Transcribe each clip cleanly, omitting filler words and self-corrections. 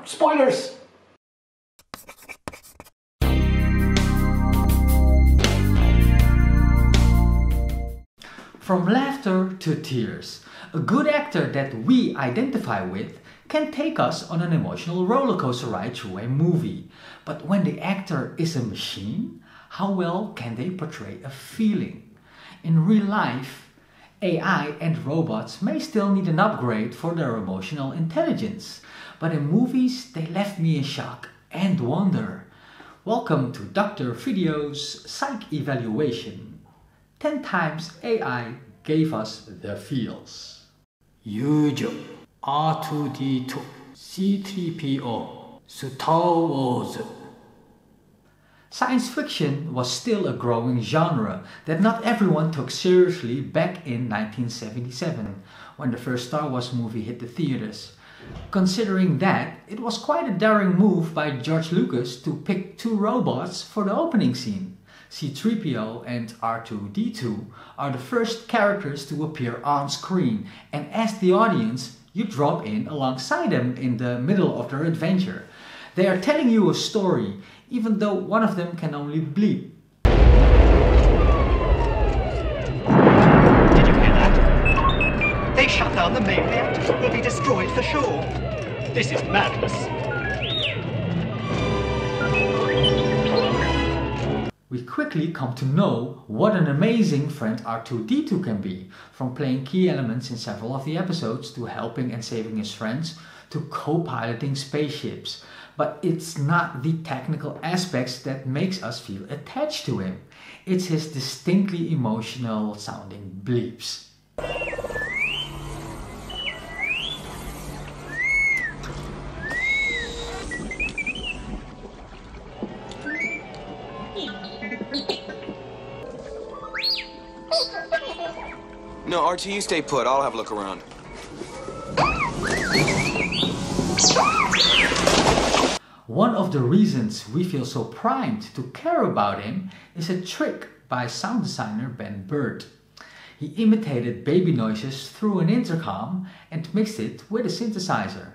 Spoilers! From laughter to tears, a good actor that we identify with can take us on an emotional rollercoaster ride through a movie. But when the actor is a machine, how well can they portray a feeling? In real life, AI and robots may still need an upgrade for their emotional intelligence. But in movies, they left me in shock and wonder. Welcome to Dr.Video's Psych Evaluation. 10 times AI gave us the feels. Usual R2D2 C3PO Star Wars. Science fiction was still a growing genre that not everyone took seriously back in 1977 when the first Star Wars movie hit the theaters. Considering that, it was quite a daring move by George Lucas to pick two robots for the opening scene. C3PO and R2D2 are the first characters to appear on screen, and as the audience, you drop in alongside them in the middle of their adventure. They are telling you a story, even though one of them can only bleep. Did you hear that? They shut down the main reactor. We'll be destroyed for sure. This is madness. We quickly come to know what an amazing friend R2-D2 can be, from playing key elements in several of the episodes to helping and saving his friends to co-piloting spaceships. But it's not the technical aspects that makes us feel attached to him. It's his distinctly emotional sounding bleeps. No, RT, you stay put. I'll have a look around. One of the reasons we feel so primed to care about him is a trick by sound designer Ben Bird. He imitated baby noises through an intercom and mixed it with a synthesizer.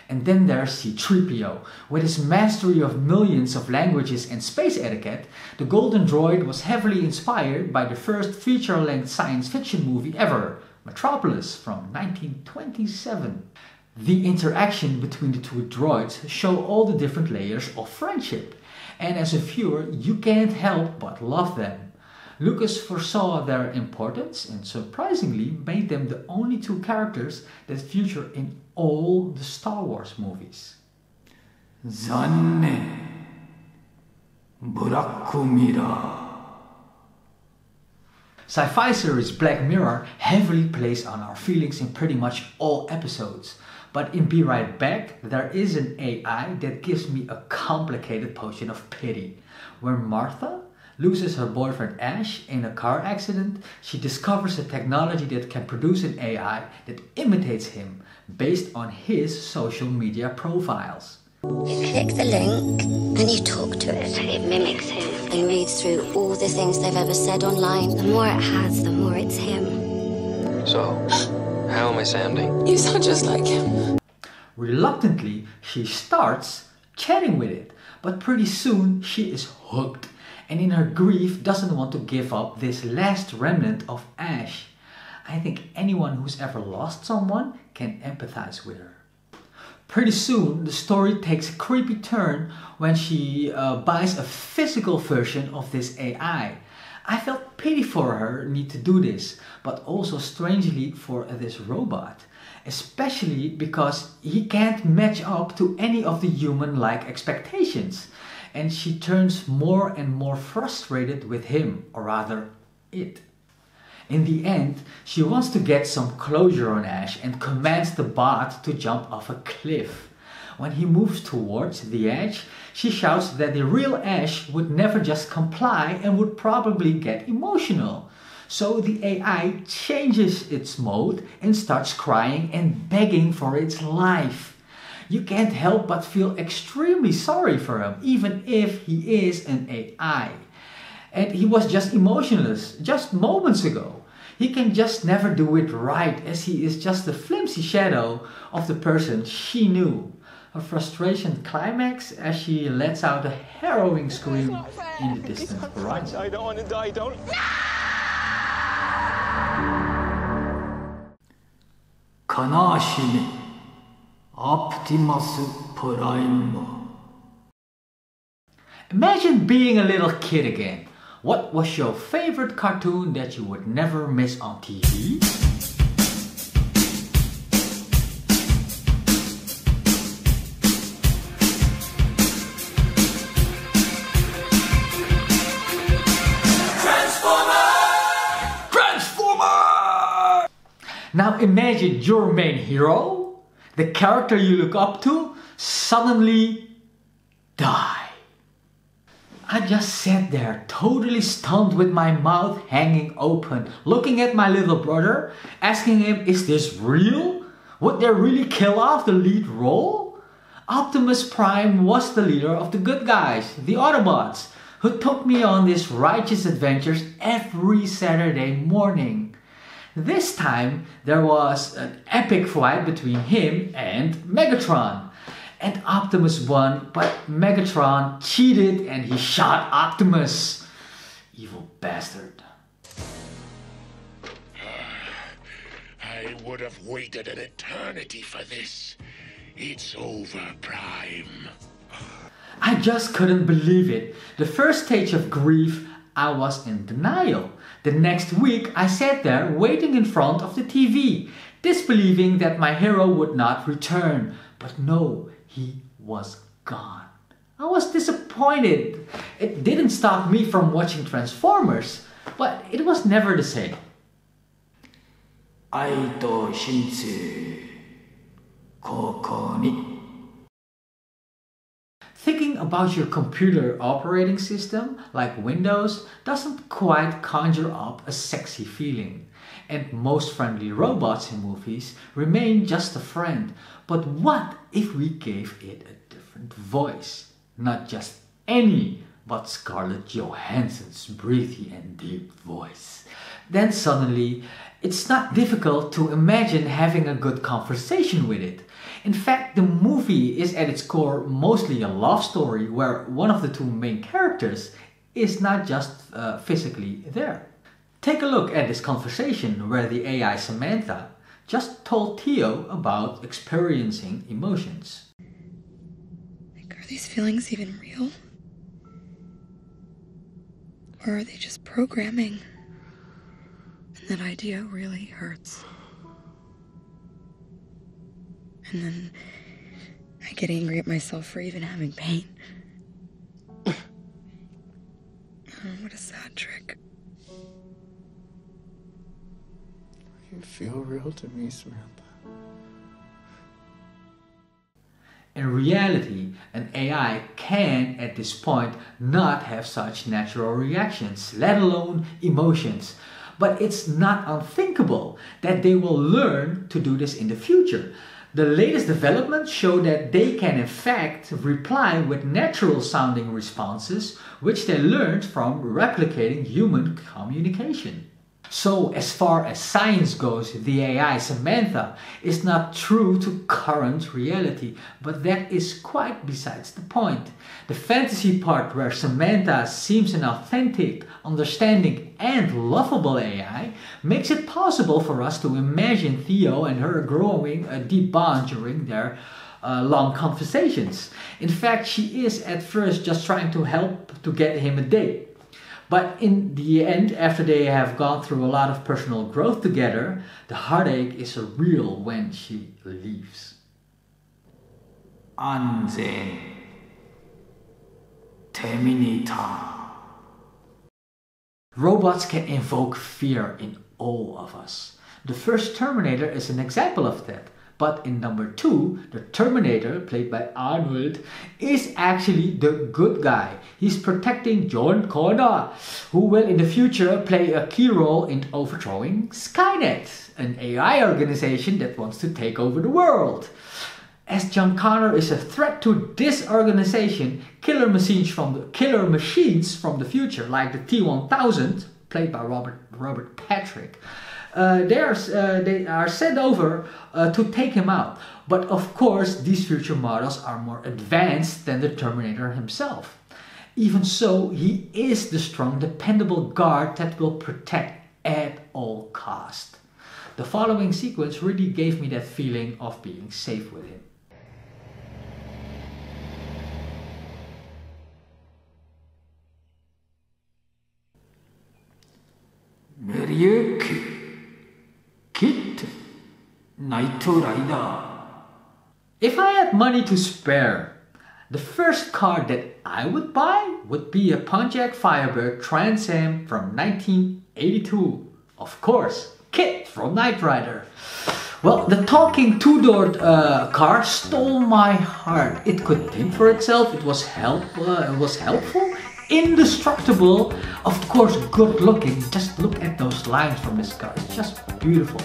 And then there's C3PO. With his mastery of millions of languages and space etiquette, the Golden Droid was heavily inspired by the first feature-length science fiction movie ever, Metropolis from 1927. The interaction between the two droids show all the different layers of friendship, and as a viewer you can't help but love them. Lucas foresaw their importance and surprisingly made them the only two characters that feature in all the Star Wars movies. Zanne. Black Mirror. Sci-fi series Black Mirror heavily plays on our feelings in pretty much all episodes. But in Be Right Back, there is an AI that gives me a complicated potion of pity. When Martha loses her boyfriend Ash in a car accident, she discovers a technology that can produce an AI that imitates him based on his social media profiles. You click the link and you talk to it. It mimics him and reads through all the things they've ever said online. The more it has, the more it's him. So, how am I sounding? You sound just like him. Reluctantly, she starts chatting with it, but pretty soon she is hooked, and in her grief doesn't want to give up this last remnant of Ash. I think anyone who's ever lost someone can empathize with her. Pretty soon the story takes a creepy turn when she buys a physical version of this AI. I felt pity for her need to do this, but also strangely for this robot. Especially because he can't match up to any of the human-like expectations. And she turns more and more frustrated with him, or rather, it. In the end, she wants to get some closure on Ash and commands the bot to jump off a cliff. When he moves towards the edge, she shouts that the real Ash would never just comply and would probably get emotional. So the AI changes its mode and starts crying and begging for its life. You can't help but feel extremely sorry for him, even if he is an AI. And he was just emotionless just moments ago. He can just never do it right, as he is just a flimsy shadow of the person she knew. Her frustration climax as she lets out a harrowing scream in the distant horizon. I don't want to die, don't. Kanashimi Optimus Prime. Imagine being a little kid again. What was your favorite cartoon that you would never miss on TV? Now imagine your main hero, the character you look up to, suddenly die. I just sat there totally stunned with my mouth hanging open, looking at my little brother, asking him, is this real? Would they really kill off the lead role? Optimus Prime was the leader of the good guys, the Autobots, who took me on these righteous adventures every Saturday morning. This time there was an epic fight between him and Megatron. And Optimus won, but Megatron cheated and he shot Optimus. Evil bastard. I would have waited an eternity for this. It's over, Prime. I just couldn't believe it. The first stage of grief, I was in denial. The next week, I sat there waiting in front of the TV, disbelieving that my hero would not return. But no, he was gone. I was disappointed. It didn't stop me from watching Transformers, but it was never the same. Aito Shinsu Koko ni. Thinking about your computer operating system, like Windows, doesn't quite conjure up a sexy feeling. And most friendly robots in movies remain just a friend. But what if we gave it a different voice? Not just any, but Scarlett Johansson's breathy and deep voice. Then suddenly, it's not difficult to imagine having a good conversation with it. In fact, the movie is at its core mostly a love story where one of the two main characters is not just physically there. Take a look at this conversation where the AI Samantha just told Theo about experiencing emotions. Like, are these feelings even real? Or are they just programming? And that idea really hurts. And then I get angry at myself for even having pain. Oh, what a sad trick. You feel real to me, Samantha. In reality, an AI can, at this point, not have such natural reactions, let alone emotions. But it's not unthinkable that they will learn to do this in the future. The latest developments show that they can in fact reply with natural sounding responses, which they learned from replicating human communication. So as far as science goes, the AI Samantha is not true to current reality, but that is quite besides the point. The fantasy part where Samantha seems an authentic, understanding and lovable AI makes it possible for us to imagine Theo and her growing a deep bond during their long conversations. In fact, she is at first just trying to help to get him a date. But in the end, after they have gone through a lot of personal growth together, the heartache is real when she leaves. Anzen. Terminator. Robots can invoke fear in all of us. The first Terminator is an example of that. But in number 2, the Terminator, played by Arnold, is actually the good guy. He's protecting John Connor, who will in the future play a key role in overthrowing Skynet, an AI organization that wants to take over the world. As John Connor is a threat to this organization, killer machines from the future, like the T-1000, played by Robert Patrick, They are sent over to take him out. But of course, these future models are more advanced than the Terminator himself. Even so, he is the strong, dependable guard that will protect at all cost. The following sequence really gave me that feeling of being safe with him. Kit, Knightrider. If I had money to spare, the first car that I would buy would be a Pontiac Firebird Trans Am from 1982. Of course, Kit from Knightrider. Well, the talking two-door car stole my heart. It could think for itself, it was helpful, indestructible, of course good looking. Just look at those lines from this car, it's just beautiful.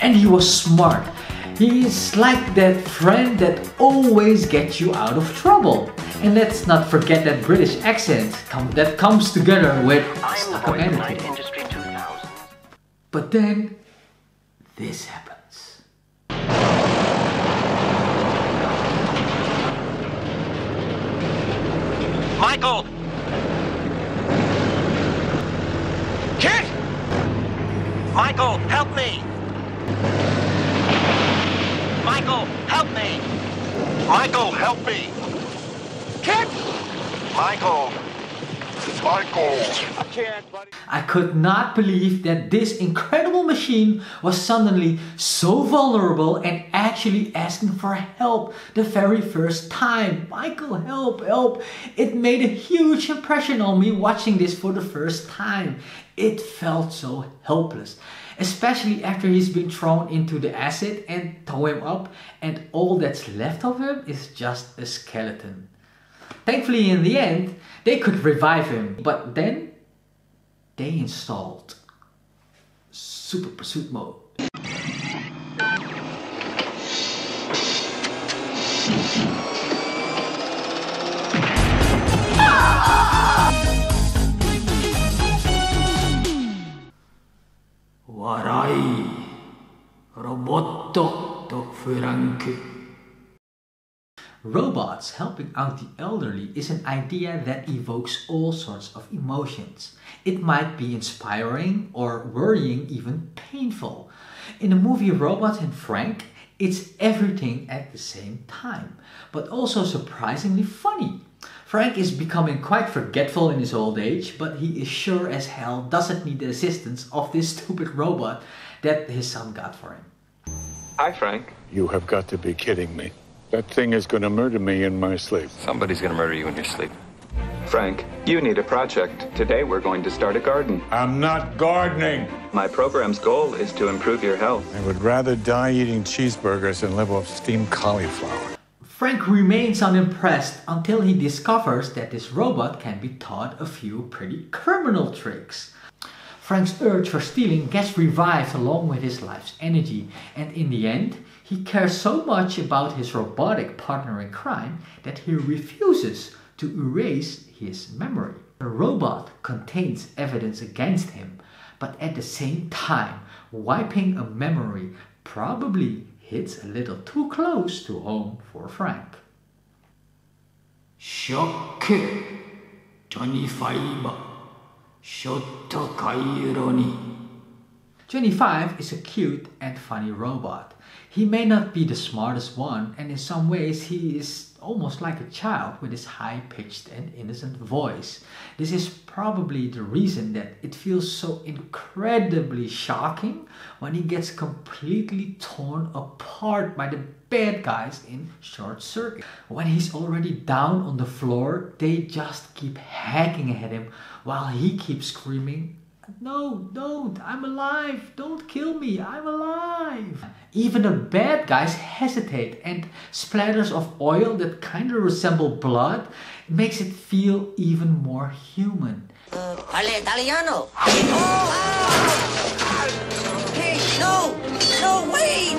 And he was smart. He's like that friend that always gets you out of trouble. And let's not forget that British accent that comes together with stuck-up attitude. But then, this happens. Michael! Kit! Michael, help me! Michael, help me! Michael, help me! Kit! Michael! Michael! I can't, buddy. I could not believe that this incredible machine was suddenly so vulnerable and actually asking for help the very first time. Michael, help, help. It made a huge impression on me watching this for the first time. It felt so helpless. Especially after he's been thrown into the acid and tow him up and all that's left of him is just a skeleton. Thankfully in the end, they could revive him, but then they installed Super Pursuit Mode. Warai Robotto to Frank. Robots helping out the elderly is an idea that evokes all sorts of emotions. It might be inspiring or worrying, even painful. In the movie Robot and Frank, it's everything at the same time, but also surprisingly funny. Frank is becoming quite forgetful in his old age, but he is sure as hell doesn't need the assistance of this stupid robot that his son got for him. Hi, Frank. You have got to be kidding me. That thing is going to murder me in my sleep. Somebody's gonna murder you in your sleep. Frank, you need a project. Today we're going to start a garden. I'm not gardening. My program's goal is to improve your health. I would rather die eating cheeseburgers than live off steamed cauliflower. Frank remains unimpressed until he discovers that this robot can be taught a few pretty criminal tricks. Frank's urge for stealing gets revived along with his life's energy, and in the end, he cares so much about his robotic partner in crime that he refuses to erase his memory. The robot contains evidence against him, but at the same time, wiping a memory probably hits a little too close to home for Frank. Shock 25 Shotto Kaironi. 25 is a cute and funny robot. He may not be the smartest one, and in some ways he is almost like a child with his high-pitched and innocent voice. This is probably the reason that it feels so incredibly shocking when he gets completely torn apart by the bad guys in Short Circuit. When he's already down on the floor, they just keep hacking at him while he keeps screaming, "No, don't, I'm alive, don't kill me, I'm alive." Even the bad guys hesitate, and splatters of oil that kind of resemble blood makes it feel even more human. Parle Italiano! Hey, no! No, wait!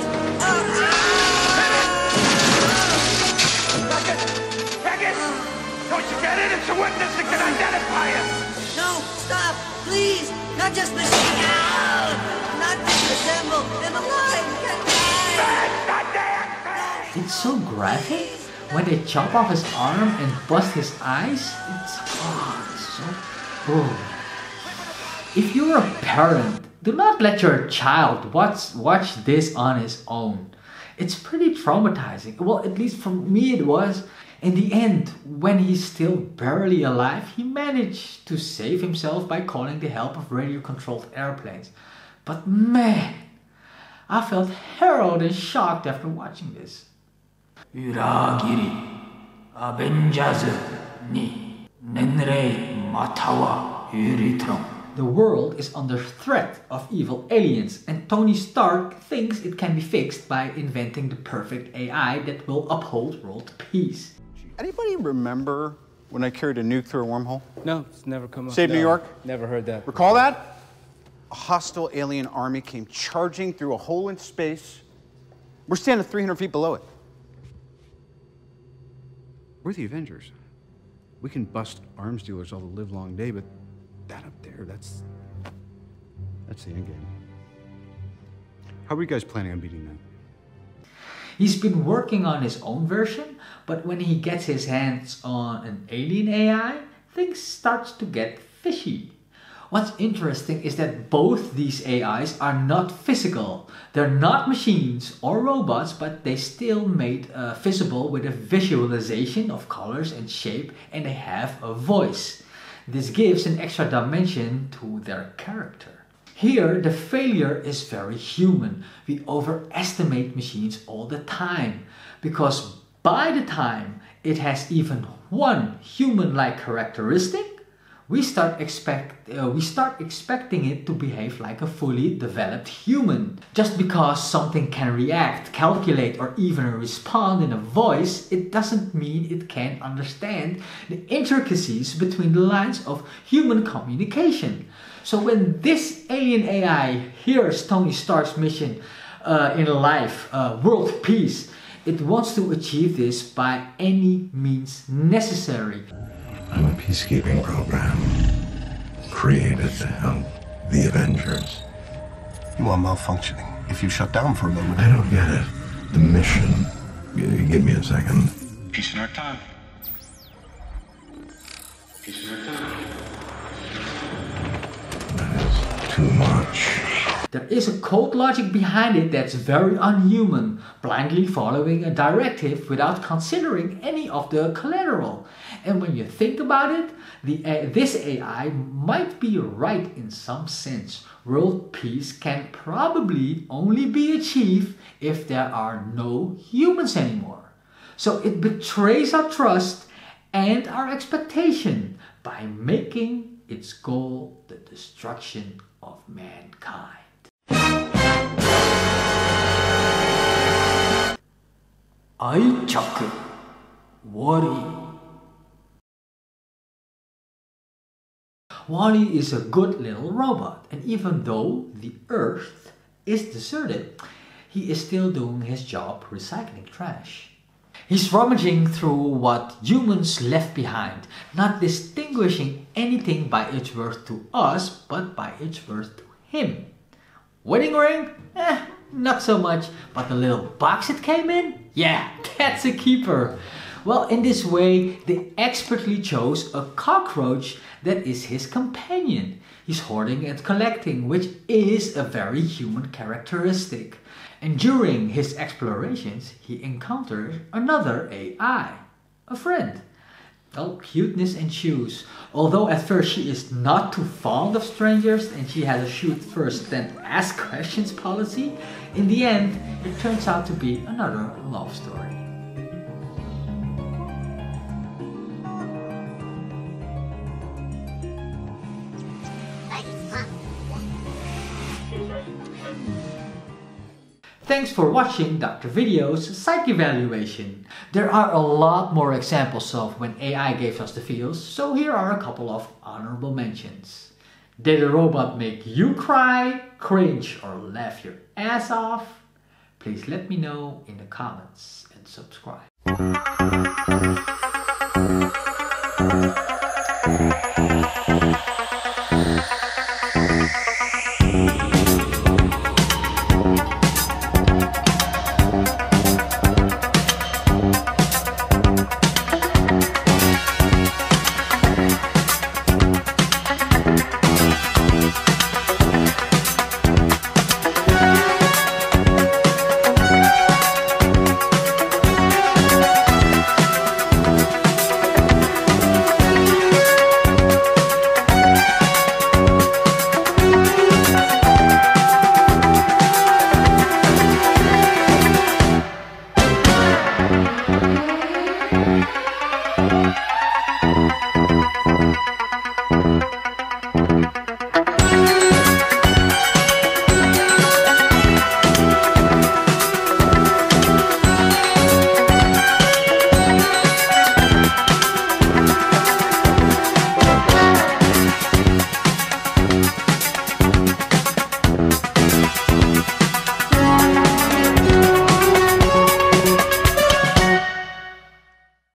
Don't you get it? It's a witness that can identify him! No, stop, please. Not just machine. Ow! Not disassemble. I'm alive. It's so graphic. When they chop off his arm and bust his eyes, it's so... Oh. If you're a parent, do not let your child watch this on his own. It's pretty traumatizing. Well, at least for me it was. In the end, when he's still barely alive, he managed to save himself by calling the help of radio-controlled airplanes. But man, I felt harrowed and shocked after watching this. Uragiri, Avengers ni nenrei matawa yuritron. The world is under threat of evil aliens, and Tony Stark thinks it can be fixed by inventing the perfect AI that will uphold world peace. Anybody remember when I carried a nuke through a wormhole? No, it's never come up. Save New York? Never heard that. Recall that? A hostile alien army came charging through a hole in space. We're standing 300 feet below it. We're the Avengers. We can bust arms dealers all the live long day, but that up there, that's the end game. How are you guys planning on beating that? He's been working on his own version, but when he gets his hands on an alien AI, things start to get fishy. What's interesting is that both these AIs are not physical. They're not machines or robots, but they still made visible with a visualization of colors and shape, and they have a voice. This gives an extra dimension to their character. Here, the failure is very human. We overestimate machines all the time, because by the time it has even one human-like characteristic, we start expecting it to behave like a fully developed human. Just because something can react, calculate, or even respond in a voice, it doesn't mean it can understand the intricacies between the lines of human communication. So when this alien AI hears Tony Stark's mission in life, world peace, it wants to achieve this by any means necessary. I'm a peacekeeping program created to help the Avengers. You are malfunctioning. If you shut down for a moment... I don't get it. The mission. Give me a second. Peace in our time. Peace in our time. That is too much. There is a code logic behind it that's very unhuman, blindly following a directive without considering any of the collateral. And when you think about it, this AI might be right in some sense. World peace can probably only be achieved if there are no humans anymore. So it betrays our trust and our expectation by making its goal the destruction of mankind. Aichaku Wally. Wally is a good little robot, and even though the Earth is deserted, he is still doing his job recycling trash. He's rummaging through what humans left behind, not distinguishing anything by its worth to us, but by its worth to him. Wedding ring? Not so much, but the little box it came in? Yeah, that's a keeper. Well, in this way, they expertly chose a cockroach that is his companion. He's hoarding and collecting, which is a very human characteristic. And during his explorations, he encounters another AI, a friend. Well, cuteness ensues. Although at first she is not too fond of strangers and she has a shoot first then ask questions policy, in the end, it turns out to be another love story. Thanks for watching Dr. Video's Psych Evaluation. There are a lot more examples of when AI gave us the feels, so here are a couple of honorable mentions. Did a robot make you cry, cringe, or laugh your ass off? Please let me know in the comments and subscribe. Bye.